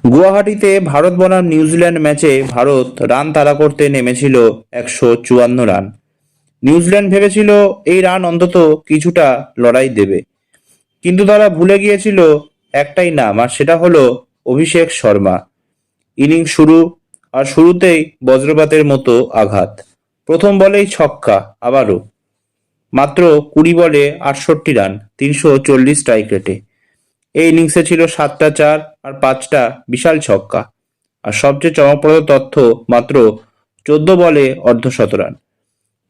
গুয়াহাটিতে ভারত বনাম নিউজিল্যান্ড ম্যাচে ভারত রান তাড়া করতে নেমেছিল 154 রান। নিউজিল্যান্ড ভেবেছিল এই রান অন্তত কিছুটা লড়াই দেবে, কিন্তু তারা ভুলে গিয়েছিল একটাই নাম, আর সেটা হলো অভিষেক শর্মা। ইনিংস শুরু, আর শুরুতেই বজ্রপাতের মতো আঘাত। প্রথম বলেই ছক্কা, আবারও। মাত্র 20 বলে 68 রান, 340 স্ট্রাইক রেটে। এই ইনিংসে ছিল 7টা 4 আর 5টা বিশাল ছক্কা। আর সবচেয়ে চমকপ্রদ তথ্য, মাত্র 14 বলে অর্ধশতরান।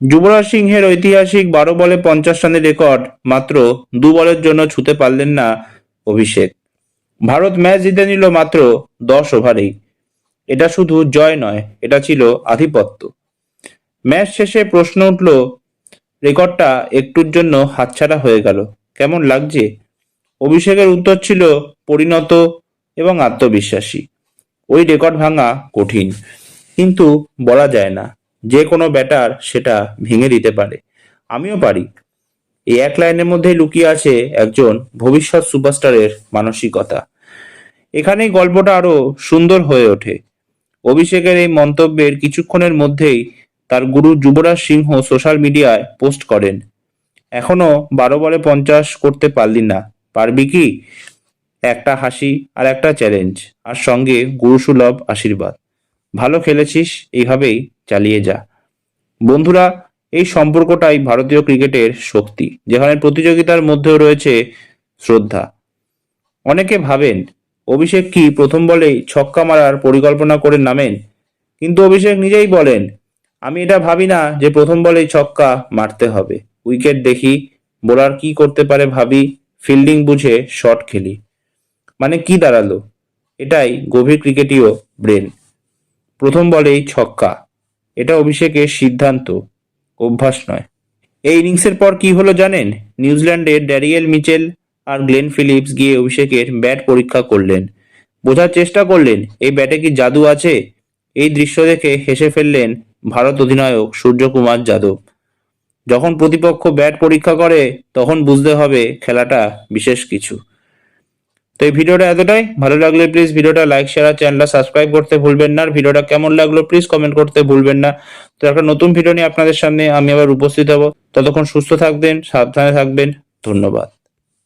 যুবরাজ সিংহের ঐতিহাসিক 12 বলে 50 রানের রেকর্ড মাত্র 2 বলের জন্য ছুঁতে পারলেন না অভিষেক। ভারত ম্যাচ জিতে নিল মাত্র 10 ওভারেই। এটা শুধু জয় নয়, এটা ছিল আধিপত্য। ম্যাচ শেষে প্রশ্ন উঠল, রেকর্ডটা একটুর জন্য হাতছাড়া হয়ে গেল, কেমন লাগছে? অভিষেকের উত্তর ছিল পরিণত এবং আত্মবিশ্বাসী। ওই রেকর্ড ভাঙা কঠিন, কিন্তু বলা যায় না, যে কোনো ব্যাটার সেটা ভেঙে দিতে পারে। আমিও পারি। এই এক লাইনের মধ্যেই লুকিয়ে আছে একজন ভবিষ্যৎ সুপারস্টারের মানসিকতা। এখানেই গল্পটা আরো সুন্দর হয়ে ওঠে। অভিষেকের এই মন্তব্যের কিছুক্ষণের মধ্যেই তার গুরু যুবরাজ সিংহ সোশ্যাল মিডিয়ায় পোস্ট করেন, এখনো 12 বলে 50 করতে পারলি না, পারবি কি? একটা হাসি আর একটা চ্যালেঞ্জ, আর সঙ্গে গুরুসুলভ আশীর্বাদ। ভালো খেলেছিস, এইভাবেই চালিয়ে যা। বন্ধুরা, এই সম্পর্কটাই ভারতীয় ক্রিকেটের শক্তি, যেখানে প্রতিযোগিতার মধ্যেও রয়েছে শ্রদ্ধা। অনেকে ভাবেন অভিষেক কি প্রথম বলেই ছক্কা মারার পরিকল্পনা করে নামেন, কিন্তু অভিষেক নিজেই বলেন, আমি এটা ভাবি না যে প্রথম বলেই ছক্কা মারতে হবে। উইকেট দেখি, বোলার কি করতে পারে ভাবি, ফিল্ডিং বুঝে শট খেলি। মানে কি দাঁড়ালো? এটাই গভীর ক্রিকেটীয় ব্রেন। প্রথম বলেই ছক্কা, এটা অভিষেকের সিদ্ধান্ত, অভ্যাস নয়। এই ইনিংসের পর কি হলো জানেন? নিউজিল্যান্ডের ড্যারিয়েল মিচেল আর গ্লেন ফিলিপস গিয়ে অভিষেকের ব্যাট পরীক্ষা করলেন, বোঝার চেষ্টা করলেন এই ব্যাটে কি জাদু আছে। এই দৃশ্য দেখে হেসে ফেললেন ভারত অধিনায়ক সূর্যকুমার যাদব। যখন প্রতিপক্ষ ব্যাট পরীক্ষা করে, তখন বুঝতে হবে খেলাটা বিশেষ কিছু। তো এই ভিডিওটা এতটাই। ভালো লাগলে প্লিজ ভিডিওটা লাইক, শেয়ার আর চ্যানেলটা সাবস্ক্রাইব করতে ভুলবেন না। আর ভিডিওটা কেমন লাগলো প্লিজ কমেন্ট করতে ভুলবেন না। তো একটা নতুন ভিডিও নিয়ে আপনাদের সামনে আমি আবার উপস্থিত হব। ততক্ষণ সুস্থ থাকবেন, সাবধানে থাকবেন। ধন্যবাদ।